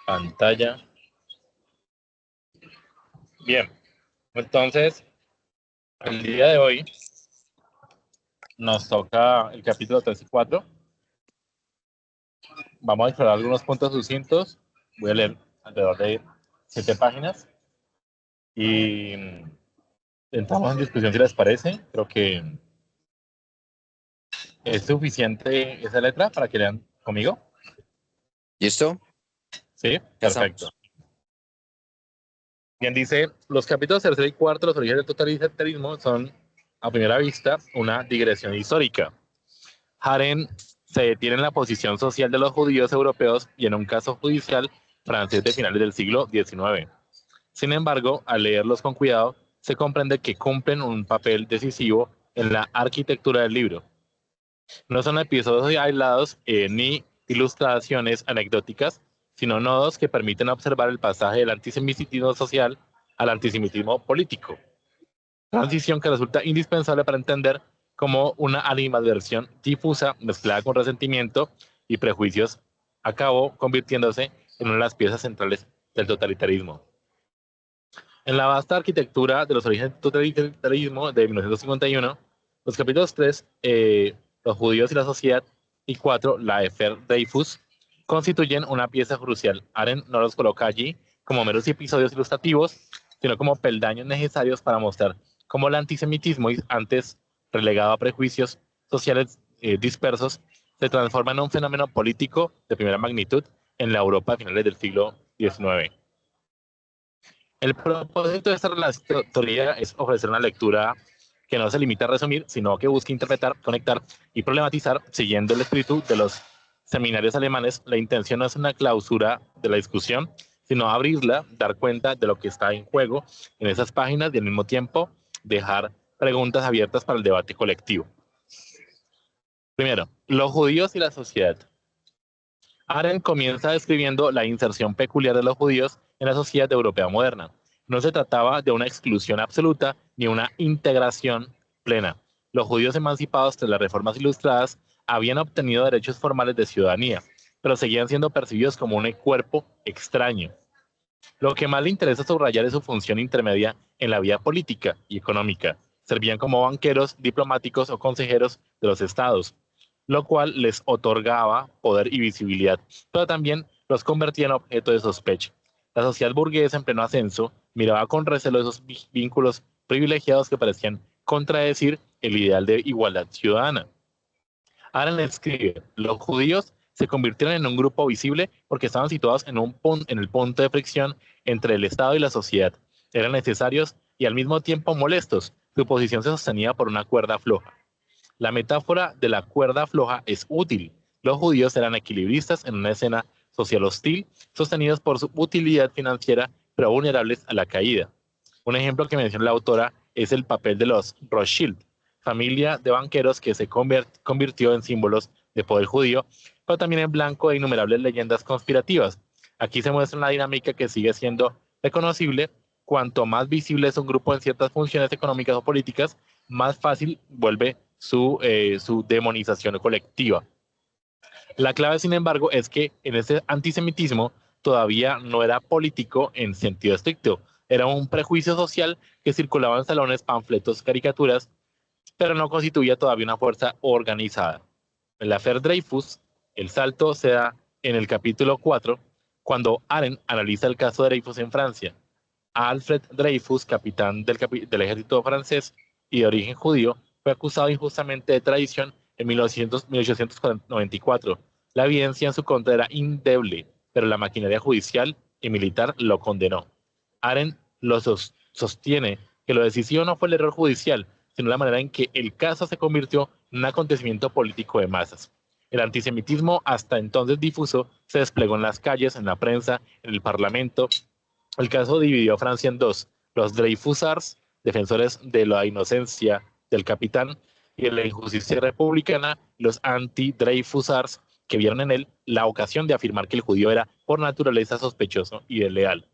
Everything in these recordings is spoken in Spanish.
Pantalla. Bien, entonces, el día de hoy nos toca el capítulo 3 y 4. Vamos a explorar algunos puntos sucintos. Voy a leer alrededor de 7 páginas y entramos en discusión si les parece. Creo que es suficiente esa letra para que lean conmigo. ¿Listo? Sí, Ya perfecto. estamos. Bien, dice, los capítulos 3 y 4, los orígenes del totalitarismo, son, a primera vista, una digresión histórica. Haren se detiene en la posición social de los judíos europeos y en un caso judicial francés de finales del siglo XIX. Sin embargo, al leerlos con cuidado, se comprende que cumplen un papel decisivo en la arquitectura del libro. No son episodios aislados ni ilustraciones anecdóticas, sino nodos que permiten observar el pasaje del antisemitismo social al antisemitismo político. Transición que resulta indispensable para entender cómo una animadversión difusa mezclada con resentimiento y prejuicios acabó convirtiéndose en una de las piezas centrales del totalitarismo. En la vasta arquitectura de los orígenes del totalitarismo de 1951, los capítulos 3, los judíos y la sociedad, y 4, la Affaire Dreyfus, constituyen una pieza crucial. Arendt no los coloca allí como meros episodios ilustrativos, sino como peldaños necesarios para mostrar cómo el antisemitismo, antes relegado a prejuicios sociales dispersos, se transforma en un fenómeno político de primera magnitud en la Europa a finales del siglo XIX. El propósito de esta teoría es ofrecer una lectura que no se limita a resumir, sino que busca interpretar, conectar y problematizar siguiendo el espíritu de los seminarios alemanes. La intención no es una clausura de la discusión, sino abrirla, dar cuenta de lo que está en juego en esas páginas y al mismo tiempo dejar preguntas abiertas para el debate colectivo. Primero, los judíos y la sociedad. Arendt comienza describiendo la inserción peculiar de los judíos en la sociedad europea moderna. No se trataba de una exclusión absoluta ni una integración plena. Los judíos emancipados tras las reformas ilustradas habían obtenido derechos formales de ciudadanía, pero seguían siendo percibidos como un cuerpo extraño. Lo que más le interesa subrayar es su función intermedia en la vida política y económica. Servían como banqueros, diplomáticos o consejeros de los estados, lo cual les otorgaba poder y visibilidad, pero también los convertía en objeto de sospecha. La sociedad burguesa en pleno ascenso miraba con recelo esos vínculos privilegiados que parecían contradecir el ideal de igualdad ciudadana. Arendt escribe, los judíos se convirtieron en un grupo visible porque estaban situados en el punto de fricción entre el Estado y la sociedad. Eran necesarios y al mismo tiempo molestos. Su posición se sostenía por una cuerda floja. La metáfora de la cuerda floja es útil. Los judíos eran equilibristas en una escena social hostil, sostenidos por su utilidad financiera, pero vulnerables a la caída. Un ejemplo que menciona la autora es el papel de los Rothschild, familia de banqueros que se convirtió en símbolos de poder judío, pero también en blanco de innumerables leyendas conspirativas. Aquí se muestra una dinámica que sigue siendo reconocible. Cuanto más visible es un grupo en ciertas funciones económicas o políticas, más fácil vuelve su demonización colectiva. La clave, sin embargo, es que en ese antisemitismo todavía no era político en sentido estricto. Era un prejuicio social que circulaba en salones, panfletos, caricaturas, pero no constituía todavía una fuerza organizada. En la Affaire Dreyfus, el salto se da en el capítulo 4, cuando Arendt analiza el caso de Dreyfus en Francia. Alfred Dreyfus, capitán del ejército francés y de origen judío, fue acusado injustamente de traición en 1894. La evidencia en su contra era indeble, pero la maquinaria judicial y militar lo condenó. Arendt lo sostiene que lo decisivo no fue el error judicial, sino la manera en que el caso se convirtió en un acontecimiento político de masas. El antisemitismo, hasta entonces difuso, se desplegó en las calles, en la prensa, en el parlamento. El caso dividió a Francia en dos: los Dreyfusards, defensores de la inocencia del capitán y de la injusticia republicana, y los anti-Dreyfusards, que vieron en él la ocasión de afirmar que el judío era por naturaleza sospechoso y desleal.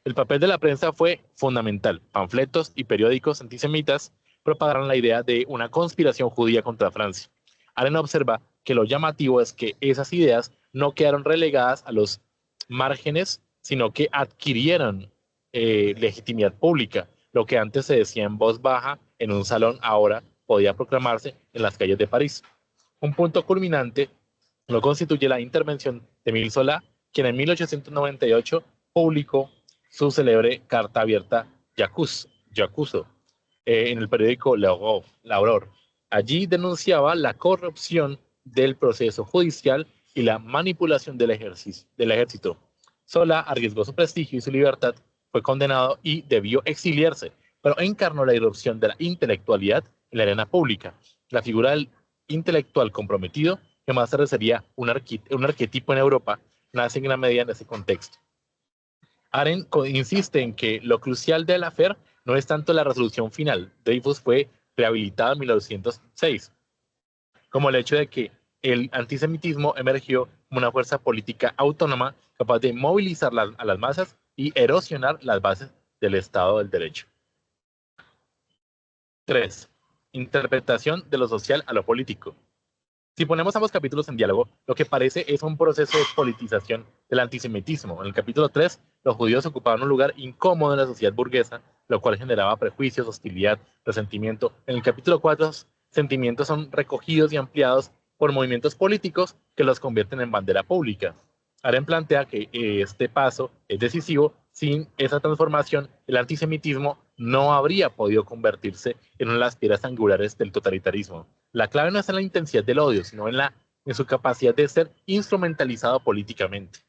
El papel de la prensa fue fundamental. Panfletos y periódicos antisemitas propagaron la idea de una conspiración judía contra Francia. Allen observa que lo llamativo es que esas ideas no quedaron relegadas a los márgenes, sino que adquirieron legitimidad pública. Lo que antes se decía en voz baja en un salón, ahora podía proclamarse en las calles de París. Un punto culminante lo constituye la intervención de Émile Zola, quien en 1898 publicó su célebre carta abierta Yacuso, en el periódico L'Aurore. Allí denunciaba la corrupción del proceso judicial y la manipulación del ejército. Zola arriesgó su prestigio y su libertad, fue condenado y debió exiliarse, pero encarnó la irrupción de la intelectualidad en la arena pública. La figura del intelectual comprometido, que más tarde sería un arquetipo en Europa, nace en gran medida en ese contexto. Arendt insiste en que lo crucial de la affaire no es tanto la resolución final. Dreyfus fue rehabilitado en 1906, como el hecho de que el antisemitismo emergió como una fuerza política autónoma capaz de movilizar a las masas y erosionar las bases del Estado del Derecho. 3. Interpretación de lo social a lo político. Si ponemos ambos capítulos en diálogo, lo que parece es un proceso de politización del antisemitismo. En el capítulo 3, los judíos ocupaban un lugar incómodo en la sociedad burguesa, lo cual generaba prejuicios, hostilidad, resentimiento. En el capítulo 4, sentimientos son recogidos y ampliados por movimientos políticos que los convierten en bandera pública. Arendt plantea que este paso es decisivo. Sin esa transformación, el antisemitismo no habría podido convertirse en una de las piedras angulares del totalitarismo. La clave no está en la intensidad del odio, sino en su capacidad de ser instrumentalizado políticamente.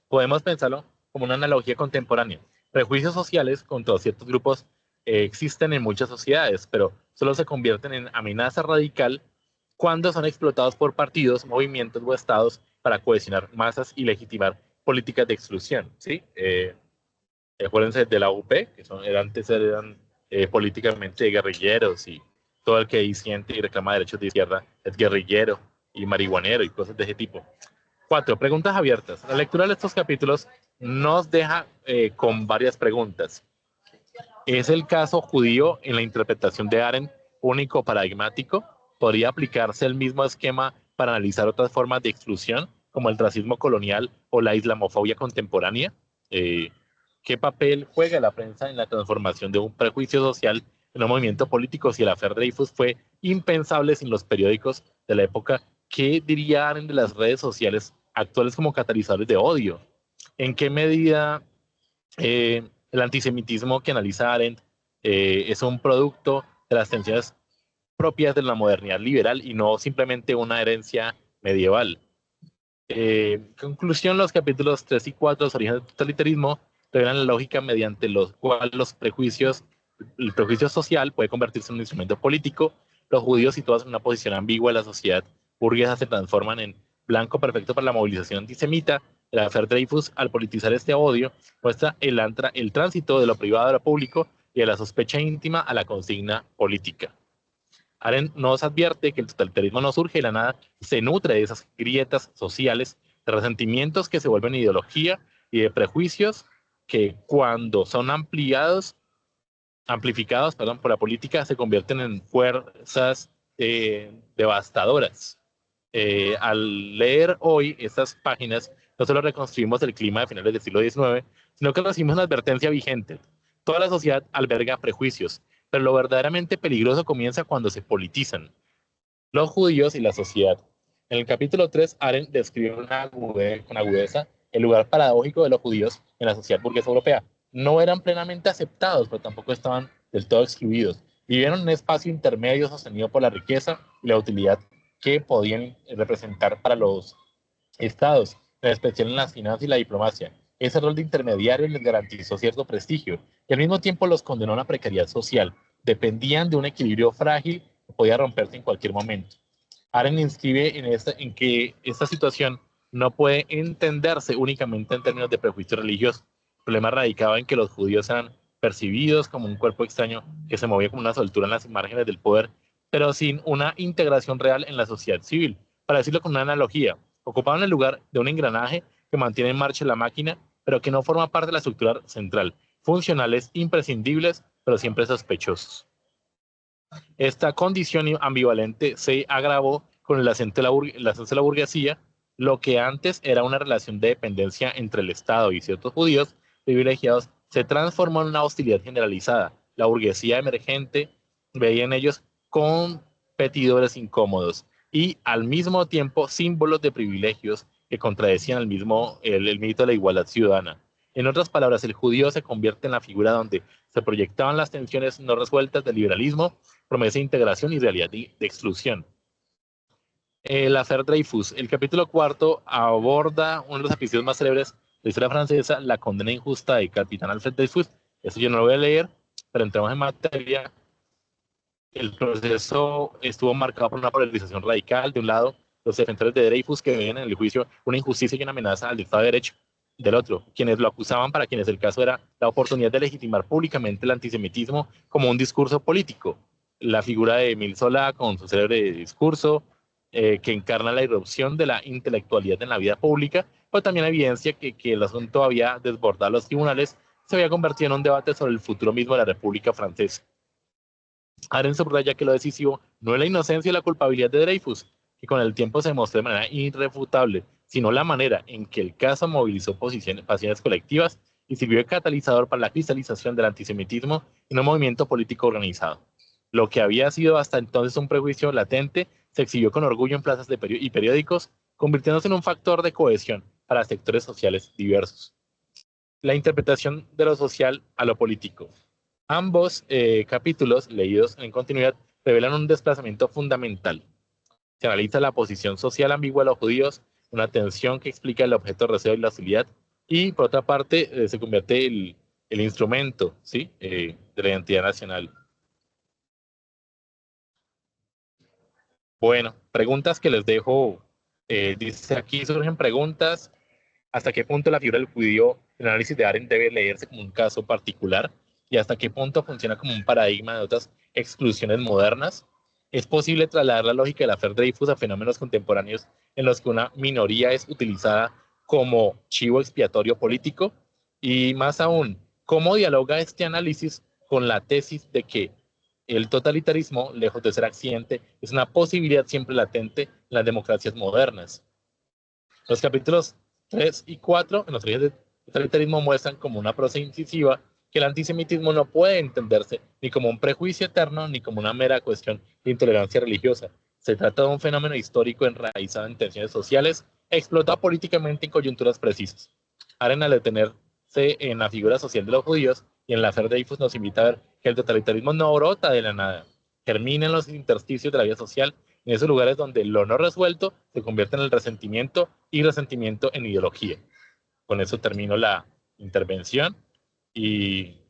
Podemos pensarlo como una analogía contemporánea. Prejuicios sociales contra ciertos grupos existen en muchas sociedades, pero solo se convierten en amenaza radical cuando son explotados por partidos, movimientos o estados para cohesionar masas y legitimar políticas de exclusión. ¿Sí? Acuérdense de la UP, que antes eran políticamente guerrilleros, y todo el que disiente y reclama derechos de izquierda es guerrillero y marihuanero y cosas de ese tipo. 4. Preguntas abiertas. La lectura de estos capítulos nos deja con varias preguntas. ¿Es el caso judío en la interpretación de Arendt único paradigmático? ¿Podría aplicarse el mismo esquema para analizar otras formas de exclusión, como el racismo colonial o la islamofobia contemporánea? ¿Qué papel juega la prensa en la transformación de un prejuicio social en un movimiento político? Si el affaire Dreyfus fue impensable sin los periódicos de la época, ¿qué diría Arendt de las redes sociales actuales como catalizadores de odio? ¿En qué medida el antisemitismo que analiza Arendt es un producto de las tensiones propias de la modernidad liberal y no simplemente una herencia medieval? Conclusión, los capítulos 3 y 4, los orígenes del totalitarismo, revelan la lógica mediante los cuales el prejuicio social puede convertirse en un instrumento político. Los judíos situados en una posición ambigua en la sociedad burguesa se transforman en blanco perfecto para la movilización antisemita. El affaire Dreyfus, al politizar este odio, muestra el tránsito de lo privado a lo público y de la sospecha íntima a la consigna política. Arendt nos advierte que el totalitarismo no surge de la nada, se nutre de esas grietas sociales, de resentimientos que se vuelven ideología y de prejuicios que cuando son amplificados por la política se convierten en fuerzas devastadoras. Al leer hoy estas páginas, no solo reconstruimos el clima de finales del siglo XIX, sino que recibimos una advertencia vigente. Toda la sociedad alberga prejuicios, pero lo verdaderamente peligroso comienza cuando se politizan. Los judíos y la sociedad. En el capítulo 3, Arendt describe con agudeza el lugar paradójico de los judíos en la sociedad burguesa europea. No eran plenamente aceptados, pero tampoco estaban del todo excluidos. Vivieron en un espacio intermedio sostenido por la riqueza y la utilidad que podían representar para los estados, en especial en las finanzas y la diplomacia. Ese rol de intermediario les garantizó cierto prestigio y al mismo tiempo los condenó a una precariedad social. Dependían de un equilibrio frágil que podía romperse en cualquier momento. Arendt inscribe en que esta situación no puede entenderse únicamente en términos de prejuicio religioso. El problema radicaba en que los judíos eran percibidos como un cuerpo extraño que se movía como una soltura en las márgenes del poder, pero sin una integración real en la sociedad civil. Para decirlo con una analogía, ocupaban el lugar de un engranaje que mantiene en marcha la máquina, pero que no forma parte de la estructura central. Funcionales, imprescindibles, pero siempre sospechosos. Esta condición ambivalente se agravó con el ascenso de la burguesía, Lo que antes era una relación de dependencia entre el Estado y ciertos judíos privilegiados se transformó en una hostilidad generalizada. La burguesía emergente veía en ellos competidores incómodos y al mismo tiempo símbolos de privilegios que contradecían el mito de la igualdad ciudadana. En otras palabras, el judío se convierte en la figura donde se proyectaban las tensiones no resueltas del liberalismo, promesa de integración y realidad de exclusión. El Affaire Dreyfus, el capítulo cuarto aborda uno de los episodios más célebres de la historia francesa, la condena injusta de Capitán Alfred Dreyfus. Eso yo no lo voy a leer, pero entremos en materia. El proceso estuvo marcado por una polarización radical. De un lado, los defensores de Dreyfus que veían en el juicio una injusticia y una amenaza al Estado de Derecho. Del otro, quienes lo acusaban, para quienes el caso era la oportunidad de legitimar públicamente el antisemitismo como un discurso político. La figura de Émile Zola con su célebre discurso, que encarna la irrupción de la intelectualidad en la vida pública, pero también evidencia que el asunto había desbordado los tribunales, se había convertido en un debate sobre el futuro mismo de la República Francesa. Aren subraya que lo decisivo no es la inocencia y la culpabilidad de Dreyfus, que con el tiempo se mostró de manera irrefutable, sino la manera en que el caso movilizó pasiones colectivas y sirvió de catalizador para la cristalización del antisemitismo en un movimiento político organizado. Lo que había sido hasta entonces un prejuicio latente se exhibió con orgullo en plazas y periódicos, convirtiéndose en un factor de cohesión para sectores sociales diversos. La interpretación de lo social a lo político. Ambos capítulos, leídos en continuidad, revelan un desplazamiento fundamental. Se analiza la posición social ambigua de los judíos, una tensión que explica el objeto de deseo y la hostilidad, y por otra parte se convierte el instrumento, ¿sí? De la identidad nacional. Bueno, preguntas que les dejo. Dice aquí surgen preguntas. ¿Hasta qué punto la figura del judío, el análisis de Arendt debe leerse como un caso particular? ¿Y hasta qué punto funciona como un paradigma de otras exclusiones modernas? ¿Es posible trasladar la lógica de la Affaire Dreyfus a fenómenos contemporáneos en los que una minoría es utilizada como chivo expiatorio político? Y más aún, ¿cómo dialoga este análisis con la tesis de que el totalitarismo, lejos de ser accidente, es una posibilidad siempre latente en las democracias modernas? Los capítulos 3 y 4 en los orígenes del totalitarismo muestran como una prosa incisiva que el antisemitismo no puede entenderse ni como un prejuicio eterno ni como una mera cuestión de intolerancia religiosa. Se trata de un fenómeno histórico enraizado en tensiones sociales, explotado políticamente en coyunturas precisas. Aren, al detenerse en la figura social de los judíos y en la Affaire Dreyfus, nos invita a ver que el totalitarismo no brota de la nada, germina en los intersticios de la vida social, en esos lugares donde lo no resuelto se convierte en el resentimiento y resentimiento en ideología. Con eso termino la intervención y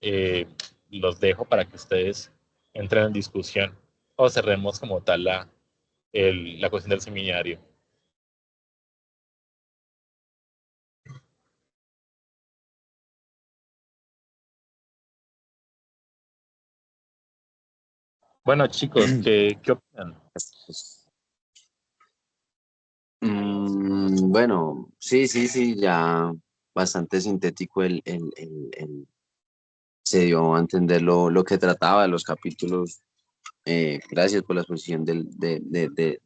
eh, los dejo para que ustedes entren en discusión o cerremos como tal la cuestión del seminario. Bueno, chicos, ¿qué opinan? Bueno, sí, ya bastante sintético se dio a entender lo que trataba los capítulos. Gracias por la exposición de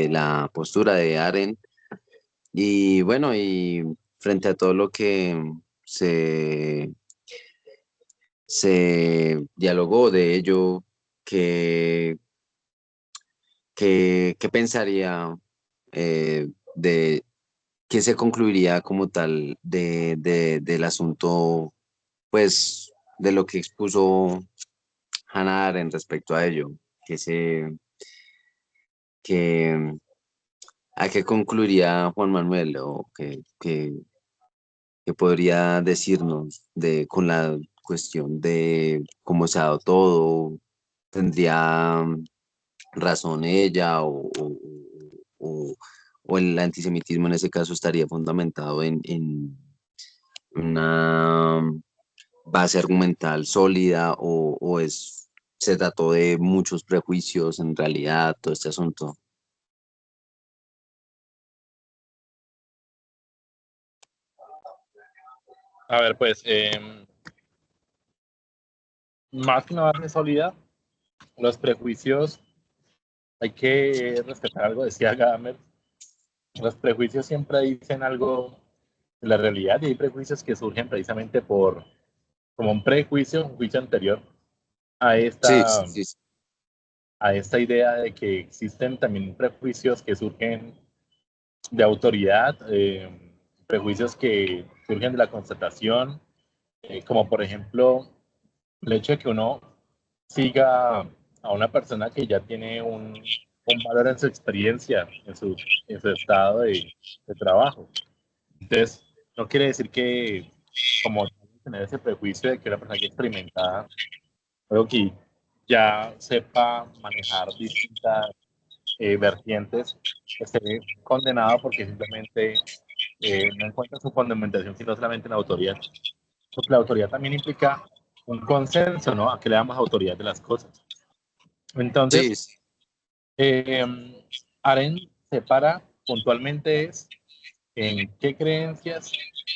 la postura de Aren. Y bueno, y frente a todo lo que se, se dialogó de ello, ¿qué, qué pensaría de qué se concluiría como tal del asunto, pues, de lo que expuso Hannah Arendt respecto a ello? ¿Qué se, que, ¿A qué concluiría Juan Manuel o qué podría decirnos con la cuestión de cómo se ha dado todo? ¿Tendría razón ella o- o el antisemitismo en ese caso estaría fundamentado en una base argumental sólida se trató de muchos prejuicios en realidad, todo este asunto? A ver, pues, más que una base sólida, los prejuicios, hay que respetar algo, decía Gadamer, Los prejuicios siempre dicen algo de la realidad y hay prejuicios que surgen precisamente por, como un juicio anterior a Sí, esta, sí, sí. a esta idea de que existen también prejuicios que surgen de autoridad, prejuicios que surgen de la constatación, como por ejemplo el hecho de que uno siga a una persona que ya tiene un valor en su experiencia, en su estado de trabajo. Entonces, no quiere decir que como tener ese prejuicio de que una persona que experimentada, algo que ya sepa manejar distintas vertientes, esté condenado porque simplemente no encuentra su fundamentación, sino solamente en la autoridad. Porque la autoridad también implica un consenso, ¿no? A que le damos autoridad de las cosas. Entonces, Sí, sí. eh, Aren separa puntualmente es en qué creencias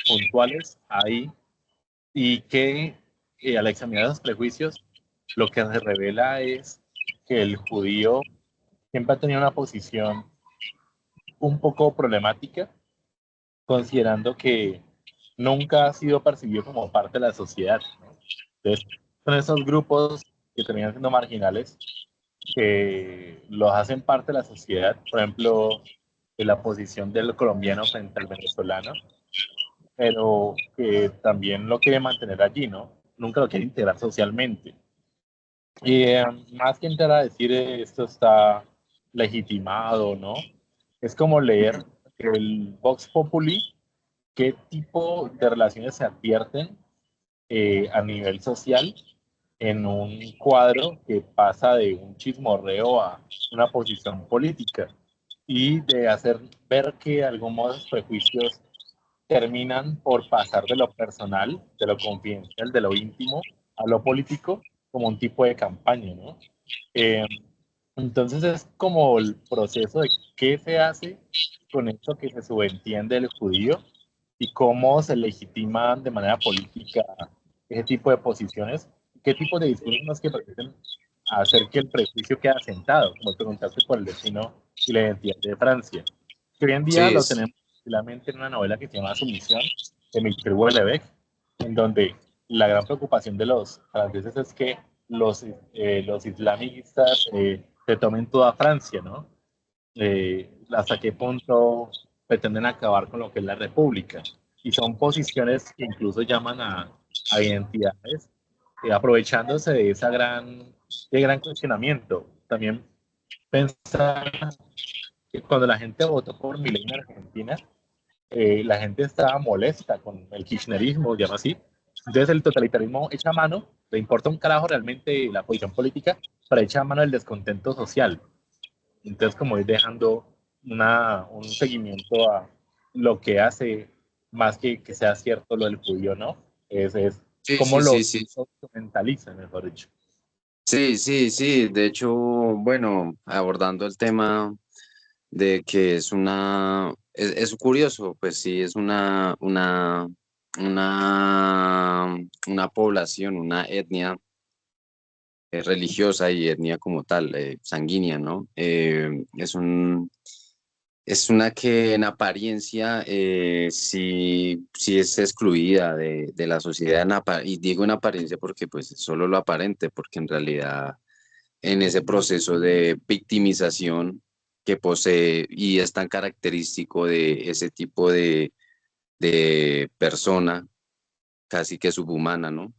puntuales hay y que al examinar los prejuicios, lo que se revela es que el judío siempre ha tenido una posición un poco problemática, considerando que nunca ha sido percibido como parte de la sociedad, ¿no? Entonces, son esos grupos que terminan siendo marginales, que los hacen parte de la sociedad, por ejemplo, de la posición del colombiano frente al venezolano, pero que también lo quiere mantener allí, ¿no? Nunca lo quiere integrar socialmente. Y más que entrar a decir esto está legitimado, ¿no? Es como leer el Vox Populi, qué tipo de relaciones se advierten a nivel social en un cuadro que pasa de un chismorreo a una posición política y de hacer ver que algunos prejuicios terminan por pasar de lo personal, de lo confidencial, de lo íntimo, a lo político, como un tipo de campaña, ¿no? Eh, entonces es como el proceso de qué se hace con esto que se subentiende el judío y cómo se legitiman de manera política ese tipo de posiciones, qué tipo de discursos son los que permiten hacer que el prejuicio quede asentado, como preguntaste por el destino y la identidad de Francia, que hoy en día Sí, lo sí. tenemos en una novela que se llama Sumisión, de Michel Houellebecq, en donde la gran preocupación de los franceses es que los islamistas se tomen toda Francia, ¿no? Hasta qué punto pretenden acabar con lo que es la república. Y son posiciones que incluso llaman a identidades, aprovechándose de de gran cuestionamiento. También pensar que cuando la gente votó por Milei en Argentina, la gente estaba molesta con el kirchnerismo, llama así. Entonces el totalitarismo echa mano, le importa un carajo realmente la posición política, pero echa mano del descontento social. Entonces como ir dejando un seguimiento a lo que hace, más que sea cierto lo del judío, ¿no? Es Sí, cómo sí, lo sí, sí. mentaliza, mejor dicho. Sí, sí, sí. De hecho, bueno, abordando el tema de que es curioso, pues sí, es una población, una etnia religiosa y etnia como tal, sanguínea, ¿no? Es una que en apariencia sí es excluida de la sociedad, y digo en apariencia porque pues es solo lo aparente, porque en realidad en ese proceso de victimización que posee y es tan característico de ese tipo de persona, casi que subhumana, ¿no?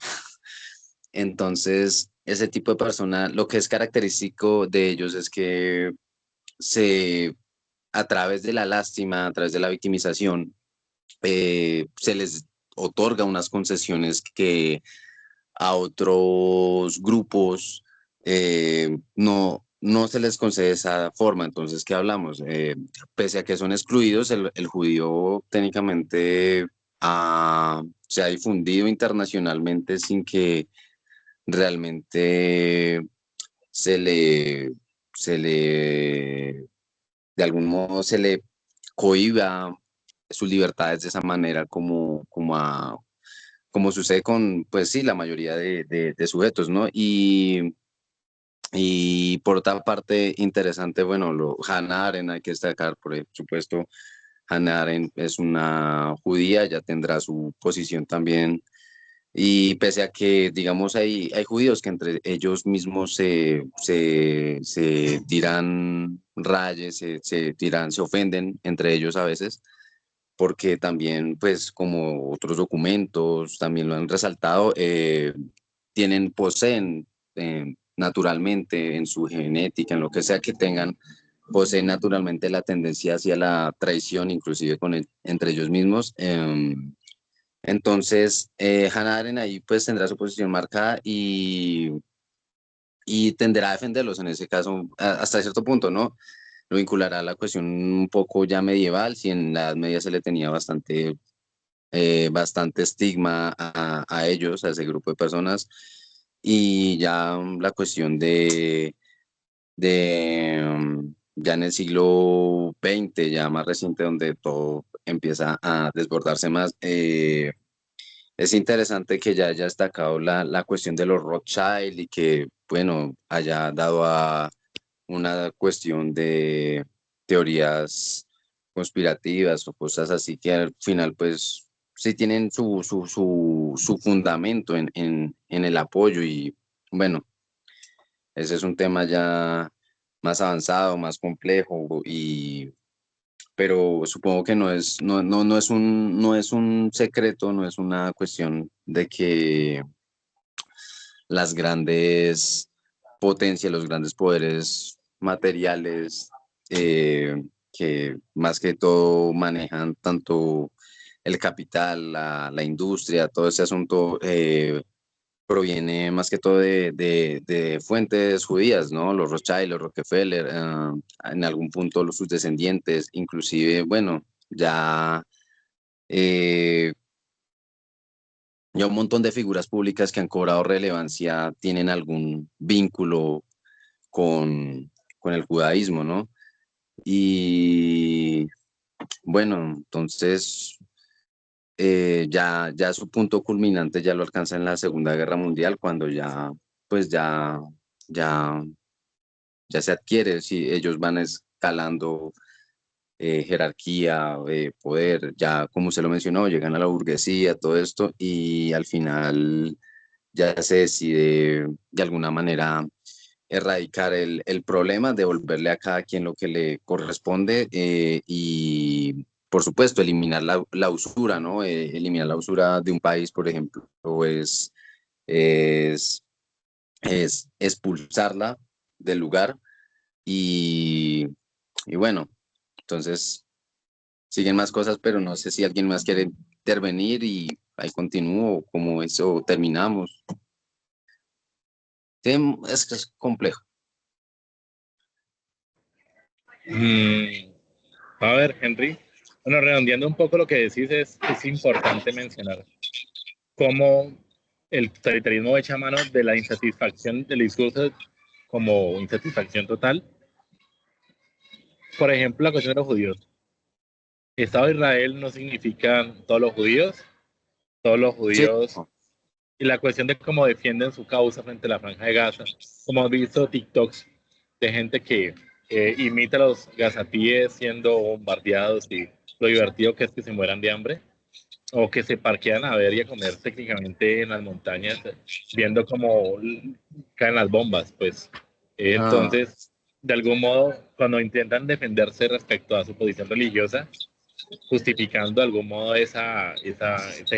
Entonces, ese tipo de persona, lo que es característico de ellos es que se, a través de la lástima, a través de la victimización, se les otorga unas concesiones que a otros grupos no se les concede esa forma. Entonces, ¿qué hablamos? Pese a que son excluidos, el judío técnicamente se ha difundido internacionalmente sin que realmente se le, se le, de algún modo se le cohíba sus libertades de esa manera como sucede con, pues sí, la mayoría de sujetos, ¿no? Y por otra parte, interesante, bueno, Hannah Arendt, hay que destacar, por supuesto, Hannah Arendt es una judía, ya tendrá su posición también. Y pese a que, digamos, hay judíos que entre ellos mismos se tiran rayes, se ofenden entre ellos a veces, porque también, pues, como otros documentos también lo han resaltado, poseen naturalmente en su genética, en lo que sea que tengan, poseen naturalmente la tendencia hacia la traición, inclusive entre ellos mismos. Entonces, Hannah Arendt ahí pues tendrá su posición marcada y tenderá a defenderlos en ese caso hasta cierto punto, ¿no? Lo vinculará a la cuestión un poco ya medieval, si en la Edad Media se le tenía bastante estigma a ellos, a ese grupo de personas, y ya la cuestión ya en el siglo XX, ya más reciente, donde todo empieza a desbordarse más. Es interesante que ya haya destacado la cuestión de los Rothschild y que, bueno, haya dado a una cuestión de teorías conspirativas o cosas así que al final, pues, sí tienen su fundamento en el apoyo y, bueno, ese es un tema ya más avanzado, más complejo pero supongo que no es un secreto, no es una cuestión de que las grandes potencias, los grandes poderes materiales, que más que todo manejan tanto el capital, la industria, todo ese asunto, proviene más que todo de fuentes judías, ¿no? Los Rothschild, los Rockefeller, en algún punto sus descendientes, inclusive, bueno, eh, ya un montón de figuras públicas que han cobrado relevancia tienen algún vínculo con el judaísmo, ¿no? Y bueno, entonces ya su punto culminante ya lo alcanza en la Segunda Guerra Mundial, cuando pues ya, ya se adquiere, si ellos van escalando jerarquía, poder, ya como se lo mencionó, llegan a la burguesía, todo esto, y al final ya se decide de alguna manera erradicar el problema, devolverle a cada quien lo que le corresponde, y, por supuesto, eliminar la usura, ¿no? Eliminar la usura de un país, por ejemplo, es, es expulsarla del lugar y, y bueno, entonces siguen más cosas, pero no sé si alguien más quiere intervenir y ahí continúo, como eso terminamos. Sí, es que es complejo. Mm, a ver, Henry. Bueno, redondeando un poco lo que decís, es importante mencionar cómo el totalitarismo echa mano de la insatisfacción del discurso como insatisfacción total. Por ejemplo, la cuestión de los judíos. Estado de Israel no significa todos los Sí, judíos, y la cuestión de cómo defienden su causa frente a la Franja de Gaza. Como has visto TikToks de gente que imita a los gazatíes siendo bombardeados y lo divertido que es que se mueran de hambre o que se parquean a ver y a comer técnicamente en las montañas viendo cómo caen las bombas, pues. ah, Entonces, de algún modo, cuando intentan defenderse respecto a su posición religiosa, justificando de algún modo ese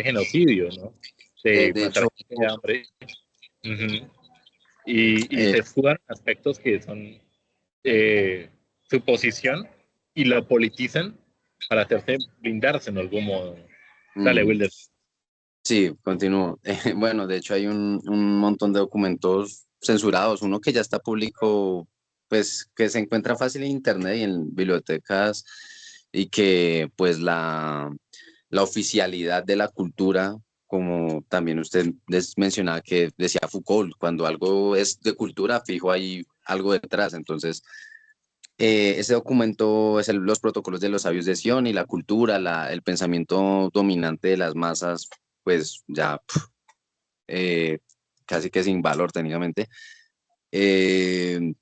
genocidio, ¿no? De de matar hecho, gente de hambre. Uh-huh. Y eh, se escudan aspectos que son su posición y lo politizan para hacerse blindarse en algún modo. Dale, mm, Wilder. sí, continúo. Bueno, de hecho hay un montón de documentos censurados, uno que ya está público, pues que se encuentra fácil en internet y en bibliotecas y que pues la oficialidad de la cultura, como también usted mencionaba que decía Foucault, cuando algo es de cultura, fijo, hay algo detrás. Entonces, ese documento es los protocolos de los sabios de Sion y la cultura, el pensamiento dominante de las masas, pues ya eh, casi que sin valor técnicamente. Eh,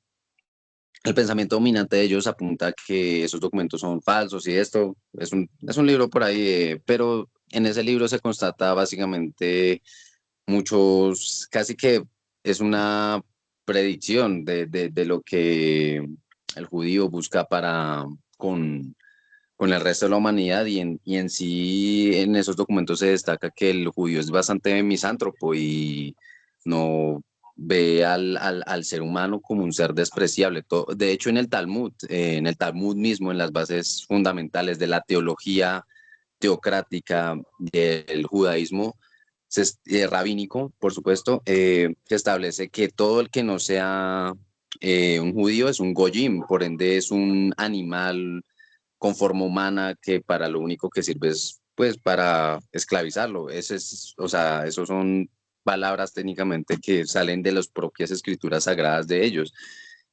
el pensamiento dominante de ellos apunta a que esos documentos son falsos y esto es un libro por ahí, pero en ese libro se constata básicamente muchos, casi que es una predicción de lo que el judío busca para con el resto de la humanidad y en sí en esos documentos se destaca que el judío es bastante misántropo y no ve al ser humano como un ser despreciable. De hecho, en el Talmud mismo, en las bases fundamentales de la teología teocrática del judaísmo, rabínico, por supuesto, se establece que todo el que no sea un judío es un goyim, por ende es un animal con forma humana que para lo único que sirve es pues para esclavizarlo. Ese es, o sea, esos son palabras técnicamente que salen de las propias escrituras sagradas de ellos.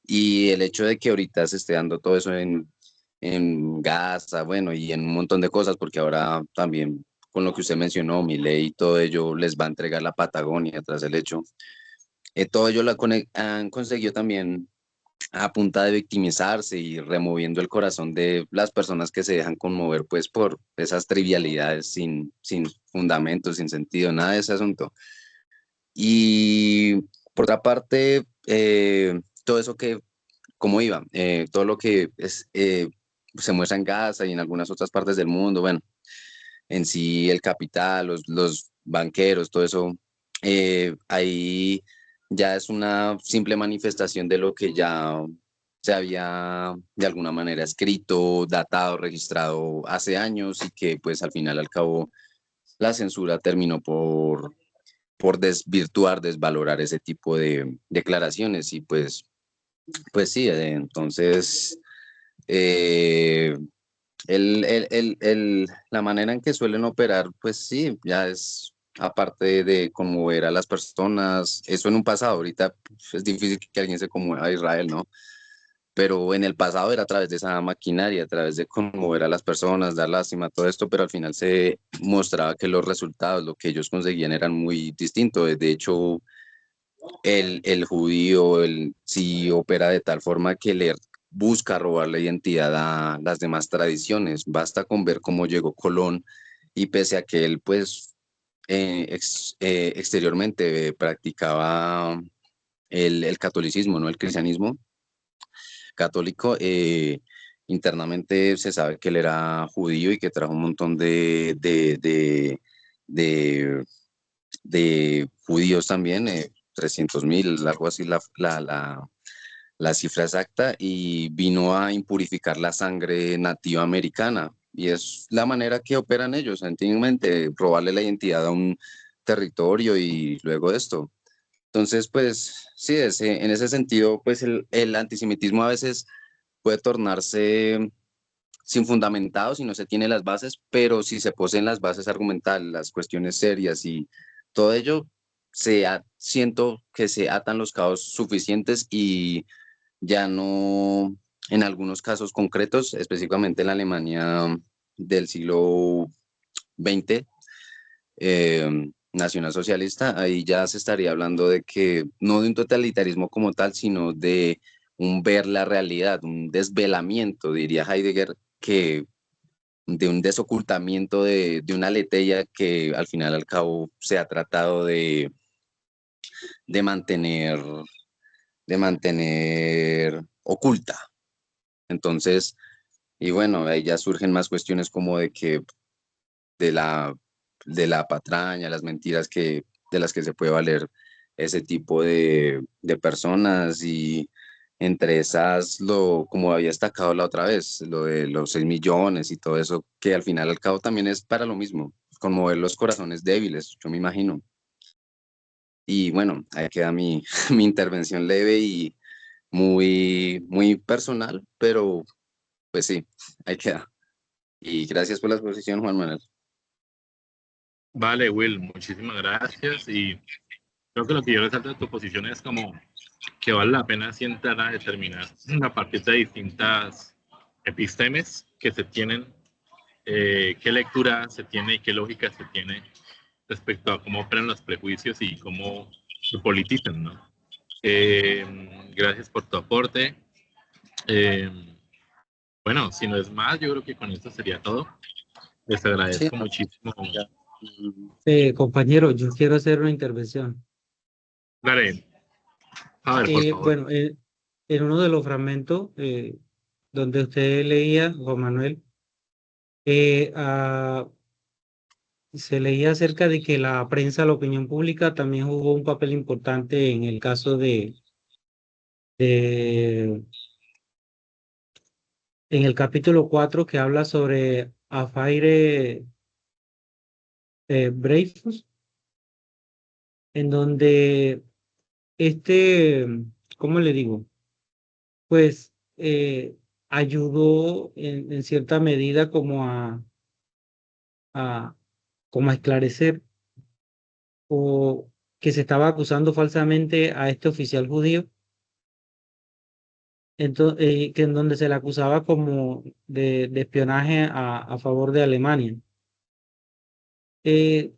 Y el hecho de que ahorita se esté dando todo eso en Gaza, bueno, y en un montón de cosas, porque ahora también con lo que usted mencionó, Milei y todo ello les va a entregar la Patagonia tras el hecho. Todo ello han conseguido también a punta de victimizarse y removiendo el corazón de las personas que se dejan conmover pues por esas trivialidades sin fundamento, sin sentido, nada de ese asunto. Y por otra parte, todo eso que, ¿cómo iba? Todo lo que se muestra en Gaza y en algunas otras partes del mundo, bueno, en sí el capital, los banqueros, todo eso, ahí ya es una simple manifestación de lo que ya se había de alguna manera escrito, datado, registrado hace años y que pues al final al cabo la censura terminó por desvirtuar, desvalorar ese tipo de declaraciones y pues sí, entonces eh, la manera en que suelen operar, pues sí, ya es aparte de conmover a las personas, eso en un pasado, ahorita pues, es difícil que alguien se conmueva a Israel, ¿no? Pero en el pasado era a través de esa maquinaria, a través de conmover a las personas, dar lástima, todo esto, pero al final se mostraba que los resultados, lo que ellos conseguían eran muy distintos. De hecho, el judío sí opera de tal forma que le busca robar la identidad a las demás tradiciones. Basta con ver cómo llegó Colón y pese a que él pues exteriormente practicaba el catolicismo, no el cristianismo católico, internamente se sabe que él era judío y que trajo un montón de, de judíos también, 300.000, algo así la cifra exacta, y vino a impurificar la sangre nativa americana. Y es la manera que operan ellos, antiguamente, robarle la identidad a un territorio y luego esto. Entonces, pues sí, en ese sentido, pues el antisemitismo a veces puede tornarse sin fundamentado si no se tiene las bases, pero si se poseen las bases argumentales, las cuestiones serias y todo ello, siento que se atan los cabos suficientes y ya no, en algunos casos concretos, específicamente en la Alemania del siglo XX, nacionalsocialista, ahí ya se estaría hablando de que no de un totalitarismo como tal, sino de un ver la realidad, un desvelamiento, diría Heidegger, que de un desocultamiento de una aletheia que al final al cabo se ha tratado de mantener, de mantener oculta. Entonces, y bueno, ahí ya surgen más cuestiones como de que de la, de la patraña, las mentiras de las que se puede valer ese tipo de personas y entre esas, como había destacado la otra vez, lo de los 6 millones y todo eso, que al final al cabo también es para lo mismo, conmover los corazones débiles, yo me imagino. Y bueno, ahí queda mi intervención leve y muy personal, pero pues sí, ahí queda. Y gracias por la exposición, Juan Manuel. Vale, Will, muchísimas gracias. Y creo que lo que yo resalto de tu posición es como que vale la pena así entrar a determinar a partir de distintas epistemes que se tienen, qué lectura se tiene y qué lógica se tiene respecto a cómo operan los prejuicios y cómo se politizan, ¿no? Gracias por tu aporte. Eh, bueno, si no es más, yo creo que con esto sería todo. Les Sí, agradezco muchísimo. ya. Mm, Compañero, yo quiero hacer una intervención. Dale, a ver, por favor. Bueno, en uno de los fragmentos donde usted leía, Juan Manuel, eh, ah, se leía acerca de que la prensa, la opinión pública también jugó un papel importante en el caso de en el capítulo 4 que habla sobre Afaire Dreyfus, en donde este, ¿cómo le digo? Pues ayudó en cierta medida a, como a esclarecer o que se estaba acusando falsamente a este oficial judío, entonces, que en donde se le acusaba como de espionaje a favor de Alemania. Eh,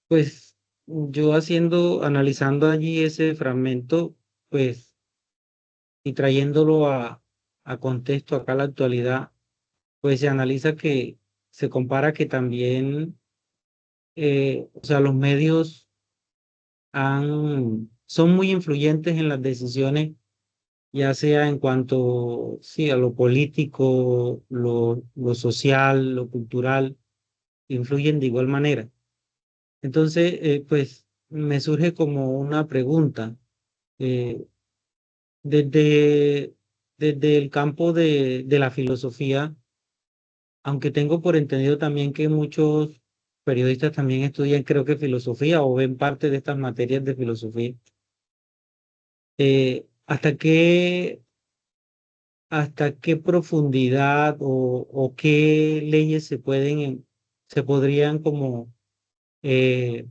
pues yo analizando allí ese fragmento, pues, y trayéndolo a contexto acá a la actualidad, pues se analiza que se compara que también, o sea, los medios son muy influyentes en las decisiones, ya sea en cuanto, sí, a lo político, lo social, lo cultural, influyen de igual manera. Entonces, pues me surge como una pregunta. eh, desde, desde el campo de la filosofía, aunque tengo por entendido también que muchos periodistas también estudian, creo que filosofía o ven parte de estas materias de filosofía, ¿hasta qué profundidad o qué leyes se podrían como eh,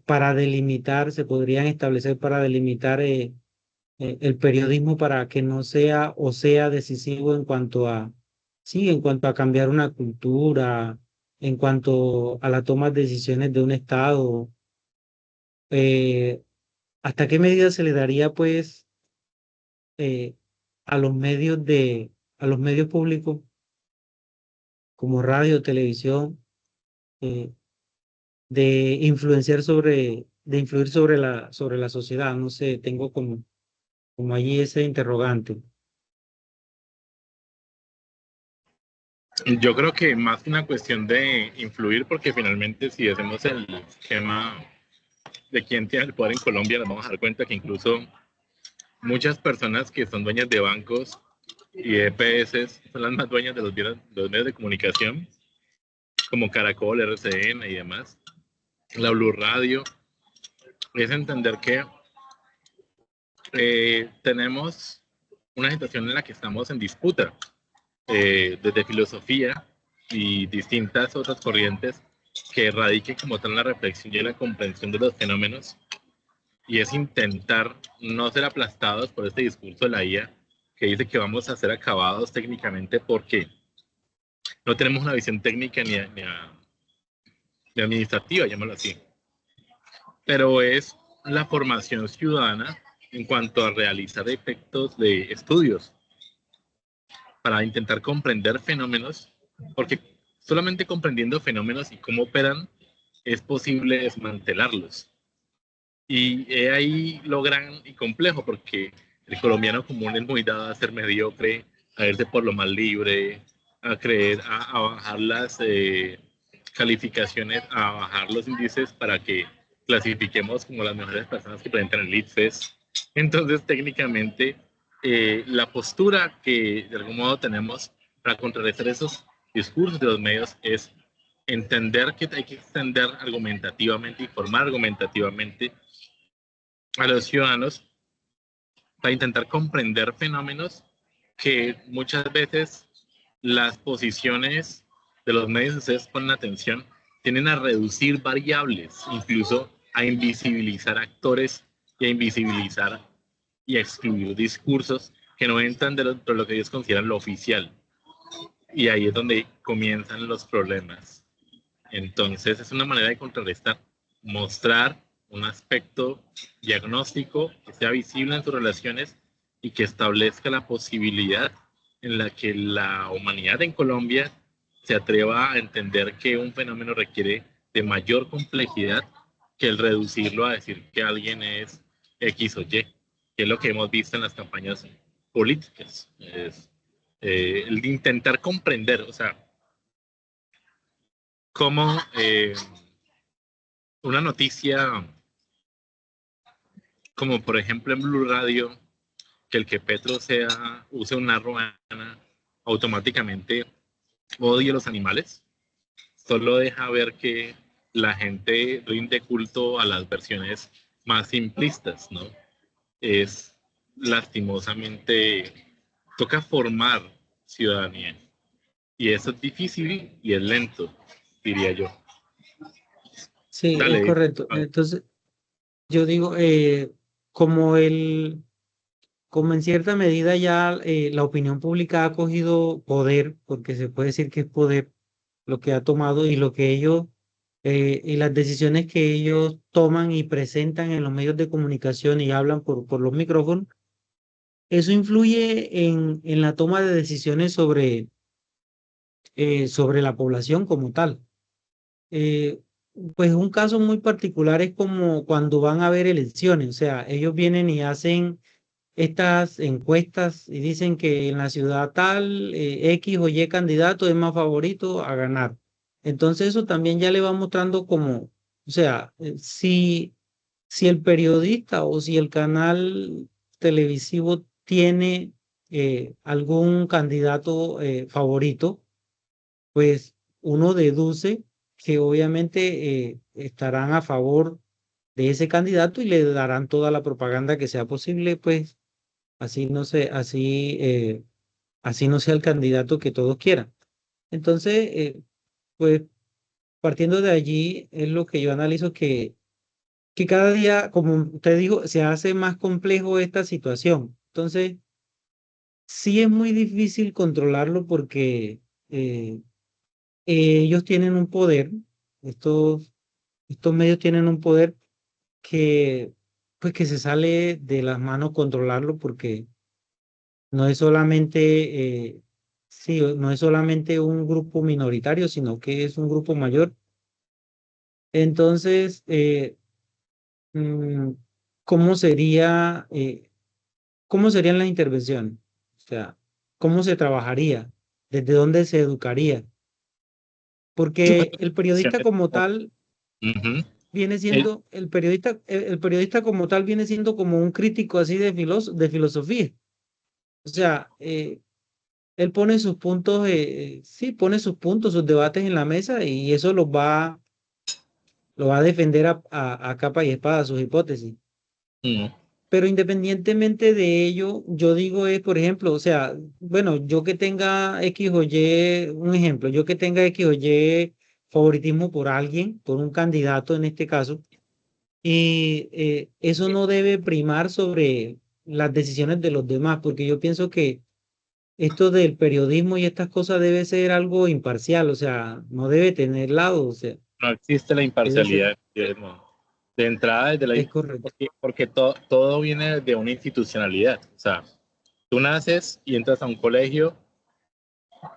para delimitar, se podrían establecer para delimitar el periodismo para que no sea o sea decisivo en cuanto a, sí, en cuanto a cambiar una cultura, en cuanto a la toma de decisiones de un Estado? ¿Hasta qué medida se le daría, pues, eh, a los a los medios públicos como radio, televisión, eh, de influir sobre la sociedad? No sé, tengo como allí ese interrogante. Yo creo que más que una cuestión de influir, porque finalmente si hacemos el esquema de quién tiene el poder en Colombia, nos vamos a dar cuenta que incluso muchas personas que son dueñas de bancos y EPS son las más dueñas de los medios de comunicación, como Caracol, RCN y demás, la Blue Radio. Es entender que tenemos una situación en la que estamos en disputa, desde filosofía y distintas otras corrientes que radiquen como tal la reflexión y la comprensión de los fenómenos, y es intentar no ser aplastados por este discurso de la IA que dice que vamos a ser acabados técnicamente porque no tenemos una visión técnica ni administrativa, llamémoslo así, pero es la formación ciudadana en cuanto a realizar efectos de estudios para intentar comprender fenómenos, porque solamente comprendiendo fenómenos y cómo operan es posible desmantelarlos. Y ahí lo gran y complejo, porque el colombiano común es muy dado a ser mediocre, a irse por lo más libre, a creer, a bajar las calificaciones, a bajar los índices para que clasifiquemos como las mejores personas que presentan el ITFES. Entonces, técnicamente, la postura que de algún modo tenemos para contrarrestar esos discursos de los medios es entender que hay que extender argumentativamente y formar argumentativamente a los ciudadanos para intentar comprender fenómenos que muchas veces las posiciones de los medios, ustedes ponen atención, tienden a reducir variables, incluso a invisibilizar actores y a invisibilizar y a excluir discursos que no entran dentro de lo que ellos consideran lo oficial. Y ahí es donde comienzan los problemas. Entonces es una manera de contrarrestar, mostrar un aspecto diagnóstico que sea visible en sus relaciones y que establezca la posibilidad en la que la humanidad en Colombia se atreva a entender que un fenómeno requiere de mayor complejidad que el reducirlo a decir que alguien es X o Y, que es lo que hemos visto en las campañas políticas. Es, el de intentar comprender, o sea, cómo una noticia, como por ejemplo en Blue Radio, que el que Petro use una ruana, automáticamente odia a los animales, solo deja ver que la gente rinde culto a las versiones más simplistas, ¿no? Es lastimosamente, toca formar ciudadanía. Y eso es difícil y es lento, diría yo. Sí, es Dale. correcto. Entonces, yo digo, como como en cierta medida ya la opinión pública ha cogido poder, porque se puede decir que es poder lo que ha tomado y lo que ellos, y las decisiones que ellos toman y presentan en los medios de comunicación y hablan por los micrófonos, eso influye en la toma de decisiones sobre la población como tal. Eh, pues un caso muy particular es como cuando van a haber elecciones, o sea, ellos vienen y hacen estas encuestas y dicen que en la ciudad tal, X o Y candidato es más favorito a ganar. Entonces eso también ya le va mostrando como, o sea, si el periodista o si el canal televisivo tiene algún candidato favorito, pues uno deduce que obviamente estarán a favor de ese candidato y le darán toda la propaganda que sea posible, pues así no sea el candidato que todos quieran. Entonces, pues partiendo de allí es lo que yo analizo que cada día, como te digo, se hace más complejo esta situación. Entonces, sí es muy difícil controlarlo porque ellos tienen un poder, estos, estos medios tienen un poder que, pues que se sale de las manos controlarlo porque no es solamente, sí, no es solamente un grupo minoritario, sino que es un grupo mayor. Entonces, mm, ¿cómo sería, cómo serían las intervenciones? O sea, ¿cómo se trabajaría? ¿Desde dónde se educaría? Yo Porque creo que el periodista como tal Ujú. viene El- siendo, el periodista como tal viene siendo como un crítico así de filosofía. O sea, él pone sus puntos, sí, pone sus puntos, sus debates en la mesa y eso lo va a defender a capa y espada, sus hipótesis. mm, Pero independientemente de ello, yo digo es, por ejemplo, o sea, bueno, yo que tenga X o Y, un ejemplo, yo que tenga X o Y favoritismo por alguien, por un candidato en este caso, y eso no debe primar sobre las decisiones de los demás, porque yo pienso que esto del periodismo y estas cosas debe ser algo imparcial, o sea, no debe tener lado, o sea, no existe la debe ser, imparcialidad. De entrada, es correcto. porque todo viene de una institucionalidad. O sea, tú naces y entras a un colegio,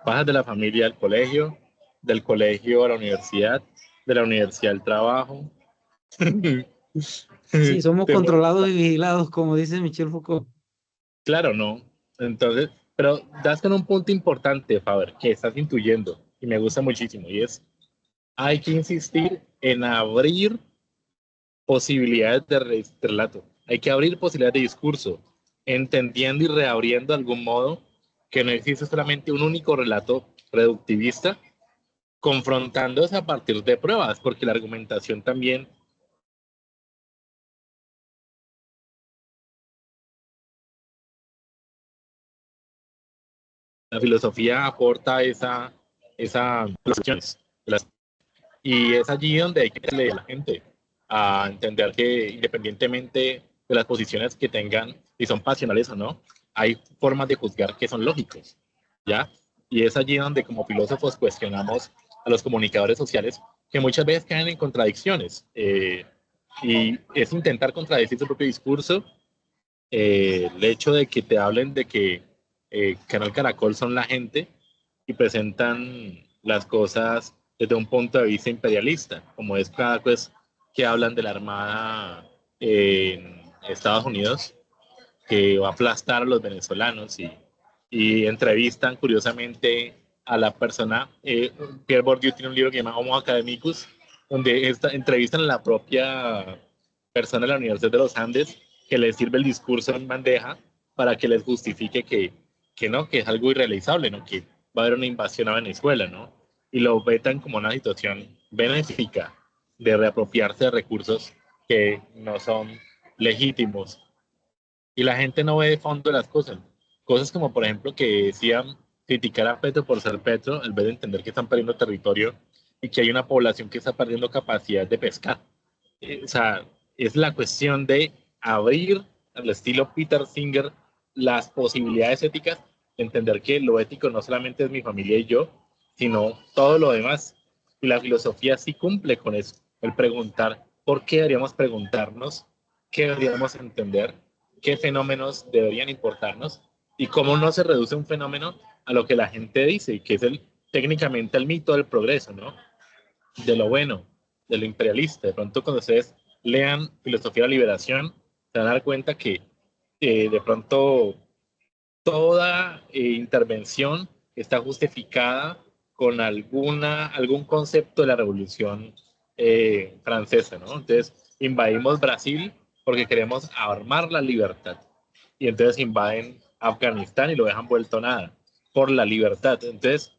pasas de la familia al colegio, del colegio a la universidad, de la universidad al trabajo. Sí, somos Te controlados y vigilados, como dice Michel Foucault. Claro, no. Entonces, pero das con un punto importante, Faber, que estás intuyendo y me gusta muchísimo, y es, hay que insistir en abrir posibilidades de relato, hay que abrir posibilidades de discurso, entendiendo y reabriendo de algún modo que no existe solamente un único relato reductivista, confrontándose a partir de pruebas, porque la argumentación también, la filosofía aporta esa cuestiones. Y es allí donde hay que leer a la gente a entender que independientemente de las posiciones que tengan, si son pasionales o no, hay formas de juzgar que son lógicos, ¿ya? Y es allí donde como filósofos cuestionamos a los comunicadores sociales que muchas veces caen en contradicciones. Y es intentar contradecir su propio discurso. El hecho de que te hablen de que Canal Caracol son la gente y presentan las cosas desde un punto de vista imperialista, como es cada vez que hablan de la Armada en Estados Unidos, que va a aplastar a los venezolanos y entrevistan curiosamente a la persona. Pierre Bourdieu tiene un libro que se llama Homo Academicus, donde entrevistan a la propia persona de la Universidad de los Andes que les sirve el discurso en bandeja para que les justifique que no, que es algo irrealizable, ¿no? Que va a haber una invasión a Venezuela, ¿no? Y lo vetan como una situación benéfica de reapropiarse de recursos que no son legítimos. Y la gente no ve de fondo las cosas. Cosas como, por ejemplo, que decían criticar a Petro por ser Petro, en vez de entender que están perdiendo territorio y que hay una población que está perdiendo capacidad de pescar. O sea, es la cuestión de abrir, al estilo Peter Singer, las posibilidades éticas, de entender que lo ético no solamente es mi familia y yo, sino todo lo demás. Y la filosofía sí cumple con eso, el preguntar por qué deberíamos preguntarnos, qué deberíamos entender, qué fenómenos deberían importarnos y cómo no se reduce un fenómeno a lo que la gente dice, que es técnicamente el mito del progreso, ¿no? De lo bueno, de lo imperialista. De pronto cuando ustedes lean Filosofía de la Liberación, se van a dar cuenta que de pronto toda intervención está justificada con algún concepto de la Revolución Francesa, ¿no? Entonces invadimos Brasil porque queremos armar la libertad y entonces invaden Afganistán y lo dejan vuelto nada por la libertad. Entonces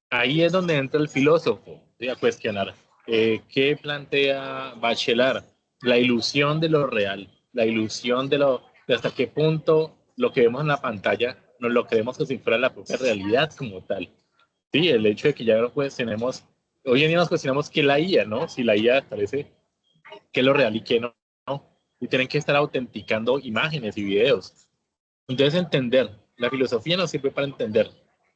ahí es donde entra el filósofo, ¿sí? A cuestionar qué plantea Bachelard, la ilusión de lo real, la ilusión de hasta qué punto lo que vemos en la pantalla nos lo creemos como si fuera la propia realidad como tal. Sí, el hecho de que ya no cuestionemos, hoy en día nos cuestionamos qué es la IA, ¿no? Si la IA establece qué es lo real y qué no, ¿no? Y tienen que estar autenticando imágenes y videos. Entonces entender, la filosofía nos sirve para entender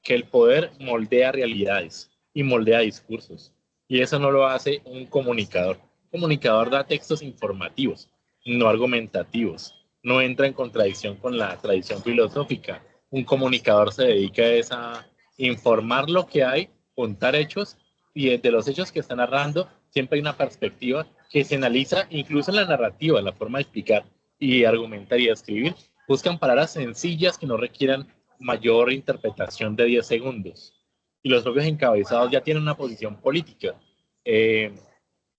que el poder moldea realidades y moldea discursos. Y eso no lo hace un comunicador. Un comunicador da textos informativos, no argumentativos. No entra en contradicción con la tradición filosófica. Un comunicador se dedica a informar lo que hay, contar hechos, y desde los hechos que está narrando siempre hay una perspectiva que se analiza incluso en la narrativa, en la forma de explicar y argumentar y escribir. Buscan palabras sencillas que no requieran mayor interpretación de 10 segundos. Y los propios encabezados ya tienen una posición política. Eh,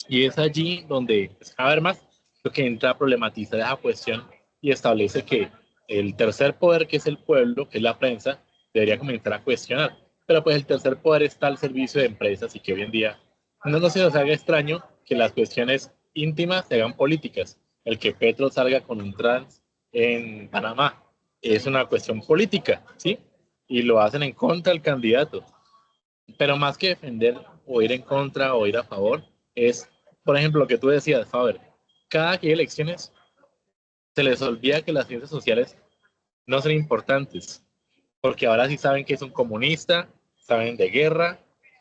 y es allí donde, a ver más, lo que entra a problematizar esa cuestión y establece que el tercer poder, que es el pueblo, que es la prensa, debería comenzar a cuestionar. Pero pues el tercer poder está al servicio de empresas y que hoy en día no se nos haga extraño que las cuestiones íntimas se hagan políticas. El que Petro salga con un trans en Panamá es una cuestión política, ¿sí? Y lo hacen en contra del candidato. Pero más que defender o ir en contra o ir a favor, es, por ejemplo, lo que tú decías, Faber, cada que hay elecciones se les olvida que las ciencias sociales no son importantes, porque ahora sí saben que es un comunista, saben de guerra,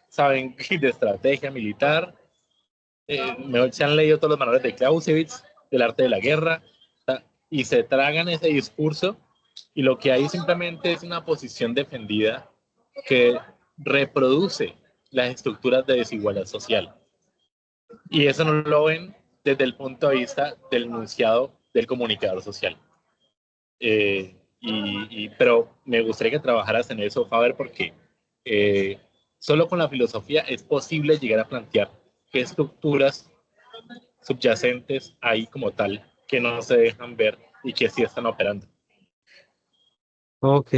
saben de estrategia militar, mejor se han leído todos los manuales de Clausewitz, del arte de la guerra, y se tragan ese discurso, y lo que hay simplemente es una posición defendida que reproduce las estructuras de desigualdad social. Y eso no lo ven desde el punto de vista del enunciado del comunicador social. Pero me gustaría que trabajaras en eso, Faber, porque eh, solo con la filosofía es posible llegar a plantear qué estructuras subyacentes hay como tal que no se dejan ver y que sí están operando. Ok,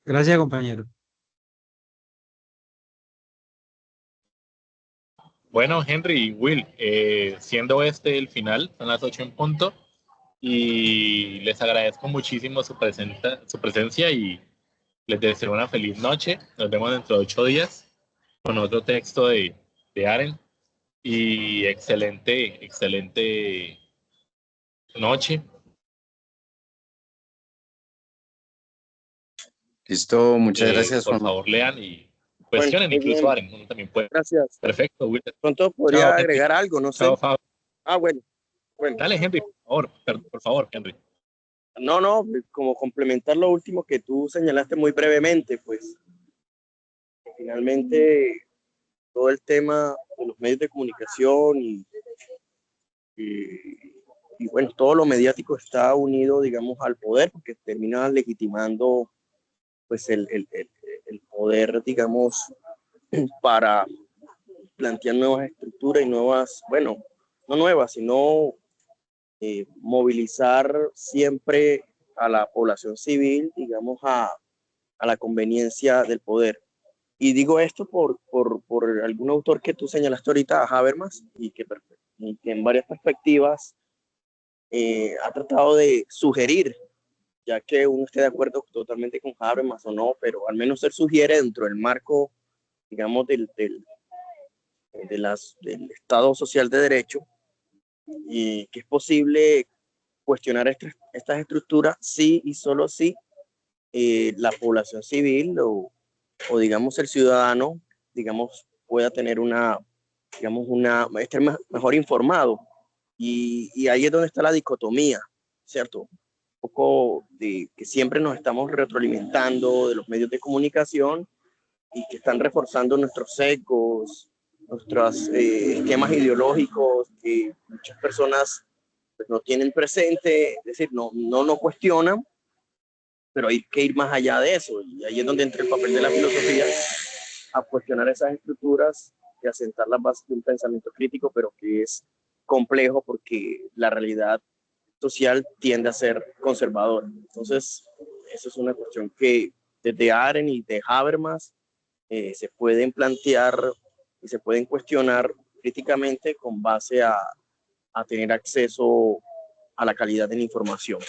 gracias compañero. Bueno, Henry y Will, siendo este el final, son las 8 en punto, y les agradezco muchísimo su presencia y les deseo una feliz noche. Nos vemos dentro de 8 días con otro texto de Aren y excelente noche. Listo, muchas gracias, Por Juan. favor, lean y Bueno, cuestionen, muy incluso bien, Aren, uno también puede. gracias. Perfecto, Will. Pronto Chao, podría Henry. agregar algo, no sé. Chao, Fabio. Ah, bueno. Bueno, Dale, Henry, por favor, Henry. no, como complementar lo último que tú señalaste muy brevemente, pues finalmente todo el tema de los medios de comunicación y bueno, todo lo mediático está unido, digamos, al poder, porque termina legitimando pues el poder, digamos, para plantear nuevas estructuras y nuevas, bueno, no nuevas, sino movilizar siempre a la población civil, digamos, a la conveniencia del poder. Y digo esto por algún autor que tú señalaste ahorita, Habermas, y que en varias perspectivas ha tratado de sugerir, ya que uno esté de acuerdo totalmente con Habermas o no, pero al menos él sugiere dentro del marco, digamos, del Estado Social de Derecho, y que es posible cuestionar estas estructuras sí y solo si la población civil o digamos el ciudadano, digamos, pueda tener estar mejor informado. Y ahí es donde está la dicotomía, ¿cierto? Un poco de que siempre nos estamos retroalimentando de los medios de comunicación y que están reforzando nuestros sesgos, nuestros esquemas ideológicos que muchas personas pues, no tienen presente, es decir, no cuestionan, pero hay que ir más allá de eso. Y ahí es donde entra el papel de la filosofía, a cuestionar esas estructuras y a sentar las bases de un pensamiento crítico, pero que es complejo porque la realidad social tiende a ser conservadora. Entonces, eso es una cuestión que desde Arendt y de Habermas se pueden plantear y se pueden cuestionar críticamente con base a tener acceso a la calidad de la información.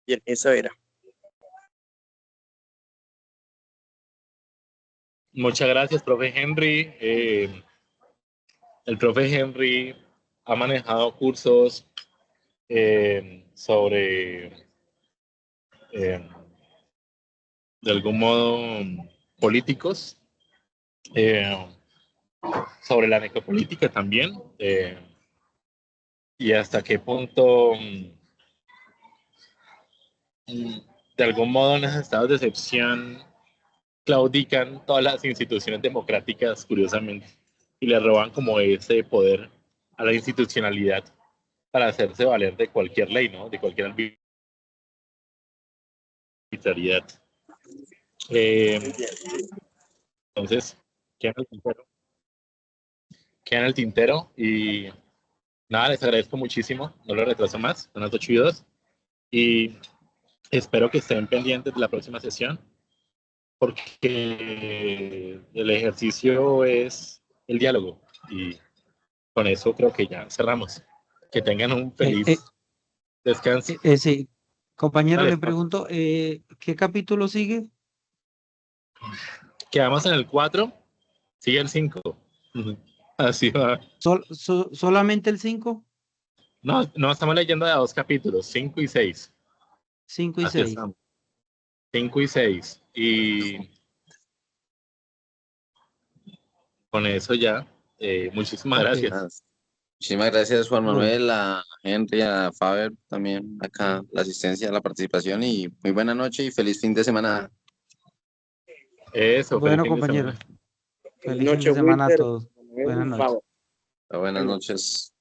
Bien, esa era. Muchas gracias, profe Henry. El profe Henry ha manejado cursos sobre, de algún modo, políticos, sobre la necropolítica también, y hasta qué punto, de algún modo, en esos estados de excepción, claudican todas las instituciones democráticas, curiosamente, y le roban como ese poder a la institucionalidad para hacerse valer de cualquier ley, ¿no? De cualquier arbitrariedad. Entonces, queda en el tintero. Queda en el tintero y nada, les agradezco muchísimo. No lo retraso más, son las 8:02 y espero que estén pendientes de la próxima sesión porque el ejercicio es el diálogo y con eso creo que ya cerramos. Que tengan un feliz descanso. Sí, compañero, Dale, le pregunto, ¿qué capítulo sigue? quedamos en el 4, sigue el 5. Así va. ¿Solamente el 5? No, estamos leyendo de 2 capítulos, 5 y 6. 5 y Así 6. estamos. 5 y 6. Y con eso ya, muchísimas Ok. gracias. Muchísimas gracias, Juan Bueno, Manuel, a Henry, a Faber, también acá la asistencia, la participación y muy buena noche y feliz fin de semana. Eso, feliz bueno, fin de semana. compañero. Feliz fin Noche, de semana a Wilter. todos. Buenas noches. Buenas noches.